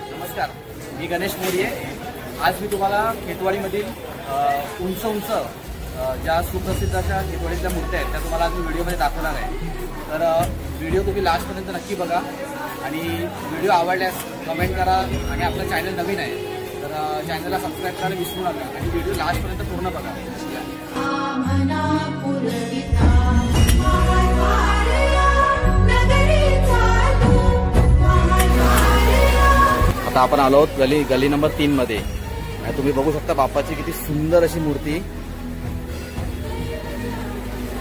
नमस्कार, मी गणेश मोरे। आज मी तुम्हाला खेतवाडीमधील उंच उंच ज्या सुप्रसिद्ध अशा खेतवाडीतल्या मूर्त्या आहेत त्या तुम्हाला आज मी व्हिडिओमध्ये दाखवणार आहे। तर व्हिडिओ तुम्ही लास्टपर्यंत नक्की बघा आणि व्हिडिओ आवडल्यास कमेंट करा आणि आपलं चॅनल नवीन आहे तर चॅनलला सबस्क्राईब करायला विसरू नका आणि व्हिडिओ लास्टपर्यंत पूर्ण बघा। आता आपण आलो आहोत गली नंबर 3 मध्ये। तुम्ही बघू शकता बाप्पाची किती सुंदर अशी मूर्ती,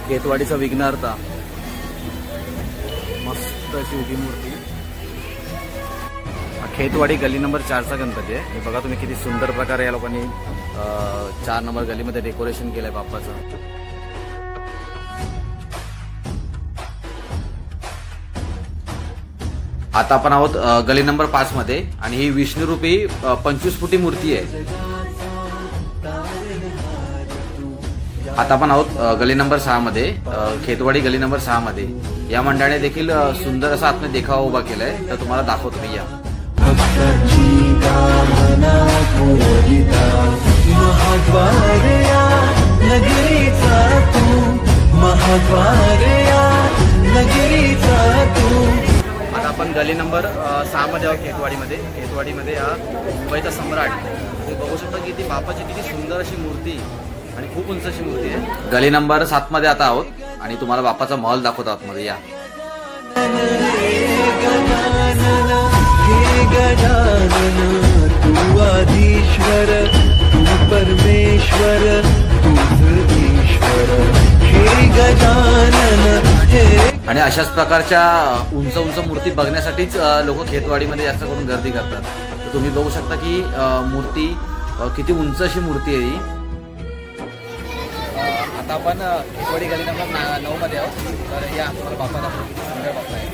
खेतवाडीचा विघ्नहर्ता, मस्त अशी उभी मूर्ती। खेतवाडी गली नंबर 4चा गणपती आहे। हे बघा तुम्ही किती सुंदर प्रकारे या लोकांनी 4 नंबर गलीमध्ये डेकोरेशन केलंय बाप्पाचं। आता आपण आहोत गली नंबर 5 मध्ये आणि ही विष्णुरूपी 25 फुटी मूर्ती आहे। आता आपण आहोत गली नंबर 6 मध्ये, खेतवाडी गली नंबर 6 मध्ये। या मंडळाने देखील सुंदर असा आतमध्ये देखावा उभा केलाय, तर तुम्हाला दाखवतो मी या। आता आपण गली नंबर 6 मध्ये आहोत खेतवाडीमध्ये। खेतवाडीमध्ये हा मुंबईचा सम्राट, तुम्ही बघू शकता की ती बाप्पाची किती सुंदर अशी मूर्ती आणि खूप उंच अशी मूर्ती आहे। गली नंबर 7 मध्ये आता आहोत आणि तुम्हाला बाप्पाचा महल दाखवतो आतमध्ये या। तू आधीश्वर, तू परमेश्वर, तूच ईश्वर, हे गजानन हे। आणि अशाच प्रकारच्या उंच उंच मूर्ती बघण्यासाठीच लोक खेतवाडीमध्ये जास्त करून गर्दी करतात। तर तुम्ही बघू शकता की मूर्ती किती उंच अशी मूर्ती आहे ही। आता आपण खेतवाडी गली नंबर 9 मध्ये आहोत, तर या आपल्याला बाप्पा दाखवतो, सुंदर बाप्पा आहे।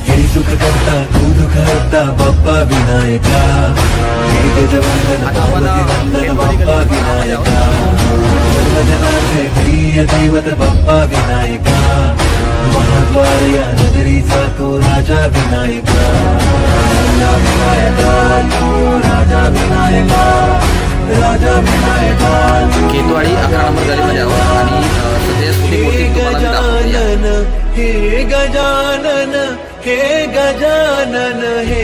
हे सुख करता तू दुख हरता बाप्पा विनायका, हे गजवंदन बाप्पा विनायका, सर्वजनांचे प्रिय दैवत बाप्पा विनायका, महाद्वार या नगरीचा तो राजा विनायका, राजा विनायका, तू राजा विनायका, राजा विनायका। खेतवाडी 11 नंबर गलीमध्ये आहोत आणि सध्या मूर्ती तुम्हाला दाखवतो। हे गजानन, हे गजानन, हे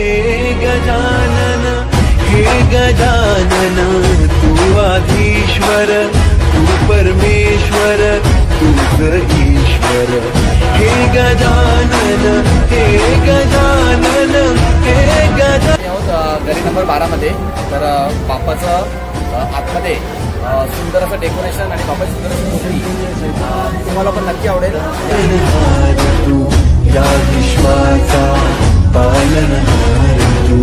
गजानन, हे गजानन, तू आधीश्वर, तू परमेश्वर, तूच ईश्वर, हे गजानन, हे गजानन, हे गजानन। गली नंबर 12 मध्ये, तर बाप्पाचं आतमध्ये सुंदर असं डेकोरेशन आणि बाप्पाची सुंदर अशी मूर्ती तुम्हाला पण नक्की आवडेल। तू या विश्वाचा पालनहार, तू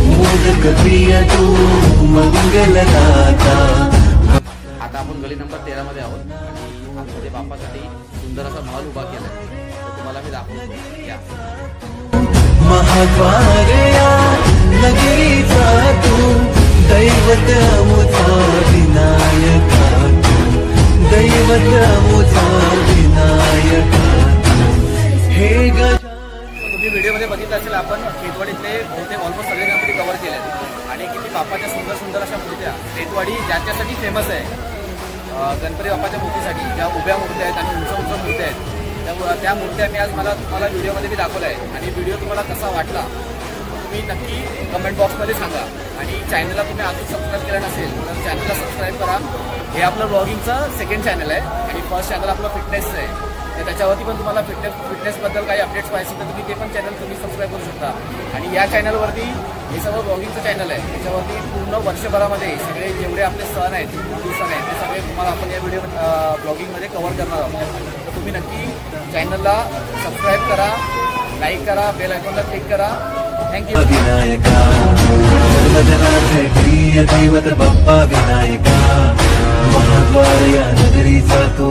मोदक प्रिय, तू मंगलदाता। आता आपण गली नंबर 13 मध्ये आहोत आणि आतमध्ये बाप्पासाठी सुंदर असा महल उभा केलाय, तर तुम्हाला मी दाखवतो या। महाद्वार या नगरीचा तू दैवत अमुचा विनायका, तू दैवत अमुचा विनायका, हे तुम्ही व्हिडिओमध्ये बघितलं असेल आपण खेतवाडीतले बहुतेक ऑलमोस्ट सगळे गणपती कव्हर केले आहेत आणि किती बाप्पाच्या सुंदर सुंदर अशा मूर्त्या। खेतवाडी ज्याच्यासाठी फेमस आहे गणपती बाप्पाच्या मूर्तीसाठी, ज्या उभ्या मूर्त्या आहेत आणि उंच उंच मूर्त्या आहेत, त्या मूर्त्या मी आज तुम्हाला व्हिडिओमध्ये मी दाखवल्या आहे। आणि व्हिडिओ तुम्हाला कसा वाटला तुम्ही नक्की कमेंट बॉक्समध्ये सांगा आणि चॅनलला तुम्ही अजून सबस्क्राईब केलं नसेल तर चॅनलला सबस्क्राईब करा। हे आपलं ब्लॉगिंगचं सेकंड चॅनल आहे आणि फर्स्ट चॅनल आपलं फिटनेसचं आहे, तर त्याच्यावरती पण तुम्हाला फिटनेसबद्दल काही अपडेट्स पाहिजे तर तुम्ही ते पण चॅनल तुम्ही सबस्क्राईब करू शकता। आणि या चॅनलवरती हे सगळं ब्लॉगिंगचं चॅनल आहे, त्याच्यावरती पूर्ण वर्षभरामध्ये सगळे जेवढे आपले सण आहेत, सण आहेत, ते सगळे तुम्हाला आपण या व्हिडिओ ब्लॉगिंगमध्ये कव्हर करणार आहोत। तर तुम्ही नक्की चॅनलला सबस्क्राईब करा, लाईक करा, बेल आयकॉनला क्लिक करा। थँक्यू। विनायका, सर्वजनांचे प्रिय दैवत बाप्पा विनायका, महाद्वार या नगरीचा तो